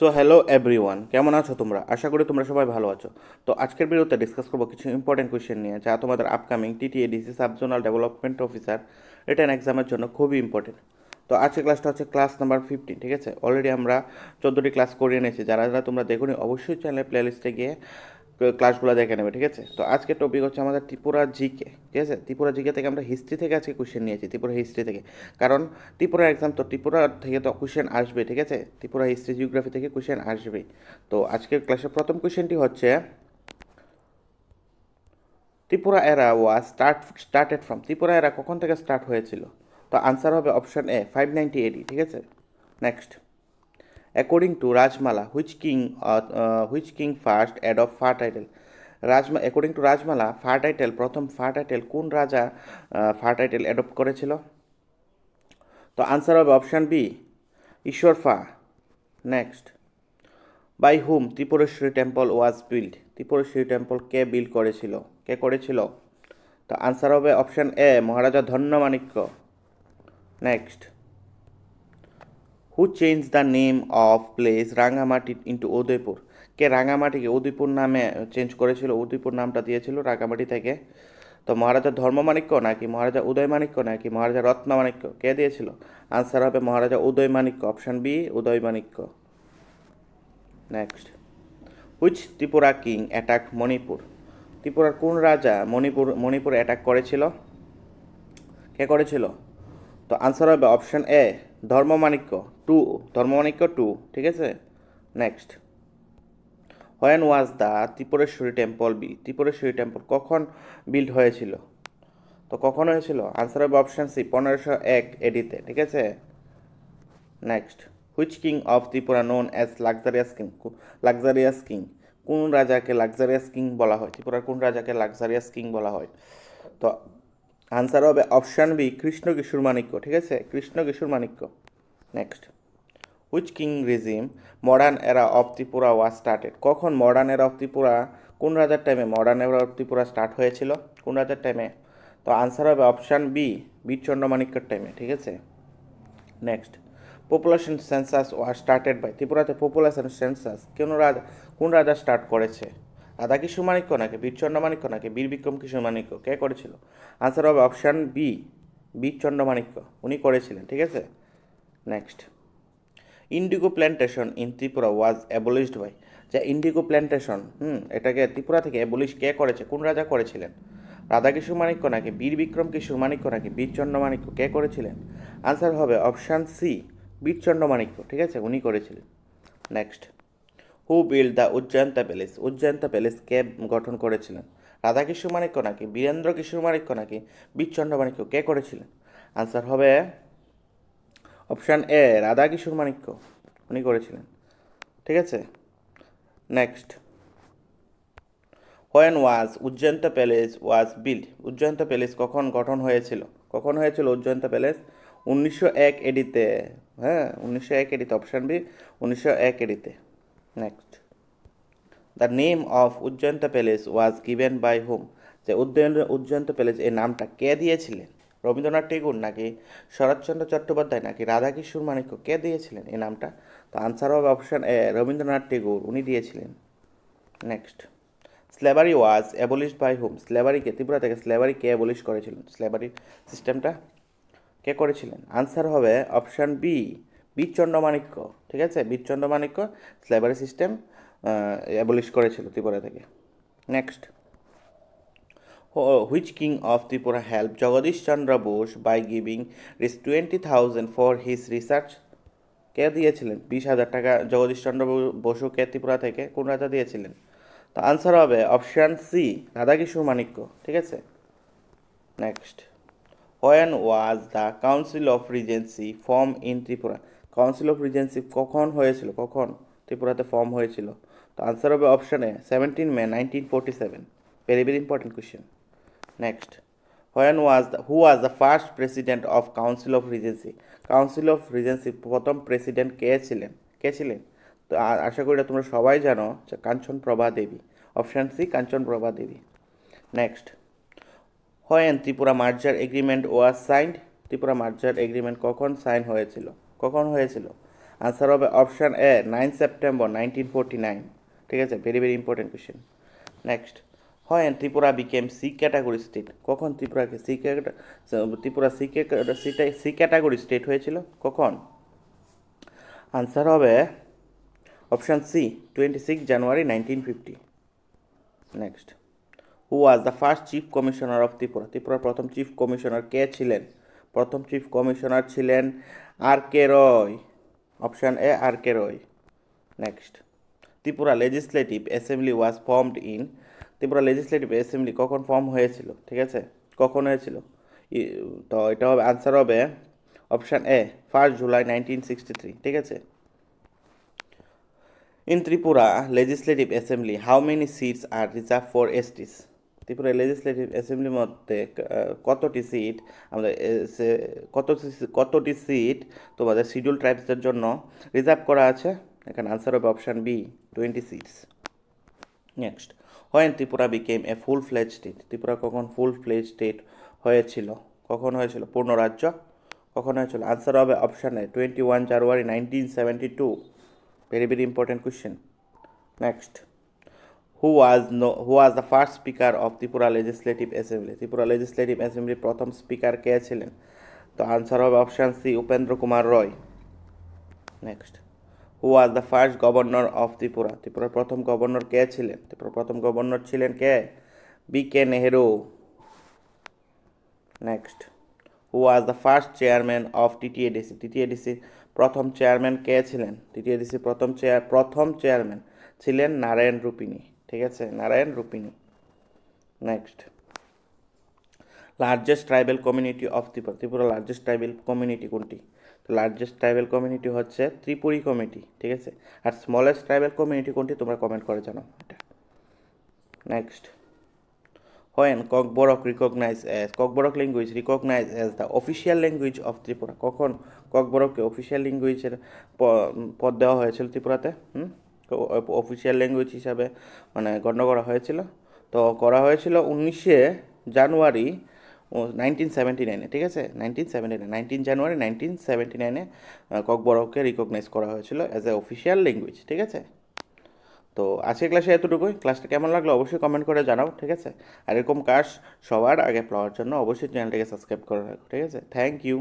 So hello everyone, কেমন আছো তোমরা? আশা করি তোমরা সবাই ভালো আছো। তো আজকের ভিডিওতে ডিসকাস করবো কিছু ইম্পর্টেন্ট কোয়েশ্চেন নিয়ে, যা তোমাদের upcoming TTADC subzonal development officer written এক্সামের জন্য খুবই ইম্পর্টেন্ট। তো আজকের ক্লাসটা হচ্ছে ক্লাস নাম্বার 15, ঠিক আছে? অলরেডি আমরা 14টি ক্লাস করিয়ে নিয়েছি। যারা যারা তোমরা দেখোনি অবশ্যই চ্যানেলের প্লেলিস্টে গিয়ে ক্লাসগুলো দেখে নেবে, ঠিক আছে? তো আজকের টপিক হচ্ছে আমাদের ত্রিপুরা জিকে, ঠিক আছে? ত্রিপুরা জিকে থেকে আমরা হিস্ট্রি থেকে আজকে কোয়েশ্চেন নিয়েছি, ত্রিপুরা হিস্ট্রি থেকে। কারণ ত্রিপুরা এক্সাম তো ত্রিপুরা থেকে তো কোয়েশ্চেন আসবে, ঠিক আছে? ত্রিপুরা হিস্ট্রি জিওগ্রাফি থেকে কোয়েশ্চেন আসবেই। তো আজকের ক্লাসের প্রথম কোয়েশ্চেনটি হচ্ছে ত্রিপুরা এরা স্টার্টেড ফ্রম, ত্রিপুরা এরা কখন থেকে স্টার্ট হয়েছিল? তো আনসার হবে অপশন এ 590 AD, ঠিক আছে? Next, according to Rajmala which king first adopt ফার টাইটেল? অ্যাকর্ডিং টু রাজমালা ফার টাইটেল, প্রথম ফার টাইটেল কোন রাজা ফার টাইটেল অ্যাডপ্ট করেছিল? তো আনসার হবে অপশান বি, ঈশ্বর ফা। Next, by hmm Tripureshwari temple was build, Tripureshwari temple কে বিল্ড করেছিল, কে করেছিল? তো আনসার হবে option A, Maharaja Dhanyamanikya. Next, who change the name of place Rangamati into Udaipur, কে রাঙ্গামাটিকে উদয়পুর নামে চেঞ্জ করেছিল, উদয়পুর নামটা দিয়েছিল রাঙ্গামাটি থেকে? তো মহারাজা ধর্মমাণিক্য নাকি মহারাজা উদয়মাণিক্য নাকি মহারাজা রত্নমাণিক্য, কে দিয়েছিল? আনসার হবে Maharaja Udaymanikya, option B Udaymanikya. Next, which Tripura king attack Manipur, ত্রিপুরার কোন রাজা মণিপুর অ্যাটাক করেছিল, কে করেছিল? তো আনসার হবে অপশান এ, ধর্মমাণিক্য টু, ঠিক আছে? Next, when was the Tripureshwari temple build, Tripureshwari temple কখন বিল্ড হয়েছিল? তো কখন হয়েছিল? আনসার হবে অপশান সি, 1501 এডিতে, ঠিক আছে? Next, which king of Tripura known as luxurious king, কোন রাজাকে লাক্সারিয়াস কিং বলা হয়? ত্রিপুরার কোন রাজাকে লাক্সারিয়াস কিং বলা হয়? তো আনসার হবে অপশান বি, কৃষ্ণ কিশোর মাণিক্য, ঠিক আছে? Krishna Kishore Manikya. Next, which king regime modern era of Tripura was started, কখন মডার্ন এরা অফ ত্রিপুরা, কোন রাজার টাইমে modern era of Tripura start হয়েছিল, কোন রাজার টাইমে? তো আনসার হবে অপশান বি, বীরচন্দ্র মাণিক্যর টাইমে, ঠিক আছে? Next, population census was started by, ত্রিপুরাতে পপুলেশন সেন্সাস কোন রাজা স্টার্ট করেছে? রাধা কিশোর মাণিক্য নাকি বীরচন্দ্র মাণিক্য নাকি বীর বিক্রম কিশোর মাণিক্য, কে করেছিল? আনসার হবে অপশান বি, বীরচন্দ্র মাণিক্য, উনি করেছিলেন, ঠিক আছে? Next, indigo plantation in Tripura was abolished by, যে ইন্ডিগো প্ল্যান্টেশন এটাকে ত্রিপুরা থেকে অ্যাবলিশ কে করেছে, কোন রাজা করেছিলেন? রাধা কিশোর মাণিক্য নাকি বীর বিক্রম কিশোর মাণিক্য নাকি বীরচন্দ্র মাণিক্য, কে করেছিলেন? আনসার হবে অপশান সি, বীরচন্দ্র মাণিক্য, ঠিক আছে? উনি করেছিলেন। Next, who build the Ujjayanta palace, Ujjayanta palace কে গঠন করেছিলেন? রাধা কিশোর মাণিক্য নাকি বীরেন্দ্র কিশোর মাণিক্য নাকি বীরচন্দ্র মাণিক্য, কে করেছিলেন? আনসার হবে অপশান এ, রাধা কিশোর মাণিক্য, উনি করেছিলেন, ঠিক আছে? Next, when was Ujjayanta palace was build, Ujjayanta palace কখন গঠন হয়েছিল, কখন হয়েছিল উজ্জয়ন্ত প্যালেস? 1901 এডিতে, হ্যাঁ 1901 এডিতে, অপশান বি 1901 এডিতে। Next, the name of Ujjayanta palace was given by whom, যে উজ্জয়ন্ত প্যালেস এই নামটা কে দিয়েছিলেন? রবীন্দ্রনাথ ঠাকুর নাকি শরৎচন্দ্র চট্টোপাধ্যায় নাকি রাধাকিশোর মাণিক্য, কে দিয়েছিলেন এই নামটা? তো আনসার হবে অপশান এ, রবীন্দ্রনাথ ঠাকুর, উনি দিয়েছিলেন। Next, slavery was abolished by whom, স্লেভারিকে ত্রিপুরা থেকে স্লেভারি কে অ্যাবলিশ করেছিলেন, স্লেভারি সিস্টেমটা কে করেছিলেন? আনসার হবে অপশান বি, বীরচন্দ্র মাণিক্য, ঠিক আছে? Birchandra Manikya slavery system abolish করেছিল ত্রিপুরা থেকে। Next, which king of Tripura help Jagadish Chandra Bose by giving 20,000 for his research, কে দিয়েছিলেন 20,000 টাকা জগদীশ চন্দ্র বসুকে ত্রিপুরা থেকে, কোন রাজা দিয়েছিলেন? তো আনসার হবে অপশান সি, রাধাকিশোর মাণিক্য, ঠিক আছে? Next, when was the council of regency form in Tripura, council of regency কখন হয়েছিল, কখন ত্রিপুরাতে ফর্ম হয়েছিল? তো আনসার হবে option A, 17 May 1947। Very very important question. Next, who was the first president of council of regency, council of regency প্রথম president কে ছিলেন? তো আশা করি তোমরা সবাই জানো যে Kanchan Prabha Devi, option C Kanchan Prabha Devi. Next, when Tripura মার্জার agreement was signed, Tripura মার্জার agreement কখন সাইন হয়েছিল, কখন হয়েছিল? আনসার হবে অপশান এ 9 সেপ্টেম্বর 1949। ঠিক আছে, very very important question. Next, হয় Tripura became C category state. কখন ত্রিপুরাকে ত্রিপুরা সি ক্যাটাগরি স্টেট হয়েছিল কখন? আনসার হবে option C 26 January 1950। Next, who was the first chief commissioner of Tripura. ত্রিপুরার প্রথম চিফ কমিশনার কে ছিলেন? প্রথম চিফ কমিশনার ছিলেন R K Roy. Option A R K Roy. Next, Tripura legislative assembly was formed in. Tripura legislative assembly কখন form হয়েছিল? ঠিক আছে, কখন হয়েছিল? তো এটা হবে আনসার হবে অপশান এ 1 জুলাই 1963। ঠিক আছে। In Tripura legislative assembly how many seats are reserve for STs. Tripura legislative অ্যাসেম্বলির মধ্যে কতটি সিট আমাদের কতটি সিট তোমাদের শিডিউল ট্রাইবসদের জন্য রিজার্ভ করা আছে? এখানে আনসার হবে option B 20 seats. Next, when Tripura became a full fledge state. Tripura কখন ফুল ফ্লেজ স্টেট হয়েছিল? কখন হয়েছিল? পূর্ণ রাজ্য কখন হয়েছিল? আনসার হবে option A 21 January 1972। Very very important question. Next, who was the first speaker of Tripura legislative assembly. Tripura legislative অ্যাসেম্বলির প্রথম স্পিকার কে ছিলেন? তো আনসার হবে option C Upendra Kumar Roy. Next, who was the first governor of Tripura. ত্রিপুরার প্রথম গভর্নর কে ছিলেন? ত্রিপুরার প্রথম গভর্নর ছিলেন কে? B K Nehru. Next, who was the first chairman of TTADC. টিটিএডিসির প্রথম চেয়ারম্যান কে ছিলেন? টিটিএডিসির প্রথম চেয়ারম্যান ছিলেন নারায়ণ রূপিণী। ঠিক আছে, Narayan Rupini. Next, largest tribal community of Tripura. Tripura largest tribal community কোনটি? তো লার্জেস্ট ট্রাইবাল কমিউনিটি হচ্ছে ত্রিপুরী কমিউনিটি। ঠিক আছে, আর স্মলেস্ট ট্রাইবাল কমিউনিটি কোনটি তোমরা কমেন্ট করে জানাও এটা। Next, when Kokborok recognized as the official language of Tripura. কখন ককবরককে অফিসিয়াল ল্যাঙ্গুয়েজের পদ দেওয়া হয়েছিল ত্রিপুরাতে? অফিসিয়াল ল্যাঙ্গুয়েজ হিসাবে মানে গণ্য করা হয়েছিল। তো করা হয়েছিল 19 জানুয়ারি 1979। ঠিক আছে, 19 জানুয়ারি 1979 ককবরককে রিকগনাইজ করা হয়েছিল অ্যাজ এ অফিসিয়াল ল্যাঙ্গুয়েজ। ঠিক আছে। তো আজকের ক্লাসে এতটুকুই। ক্লাসটা কেমন লাগলো অবশ্যই কমেন্ট করে জানাও। ঠিক আছে, আর এরকম কাজ সবার আগে পাওয়ার জন্য অবশ্যই চ্যানেলটাকে সাবস্ক্রাইব করে রাখো। ঠিক আছে, থ্যাংক ইউ।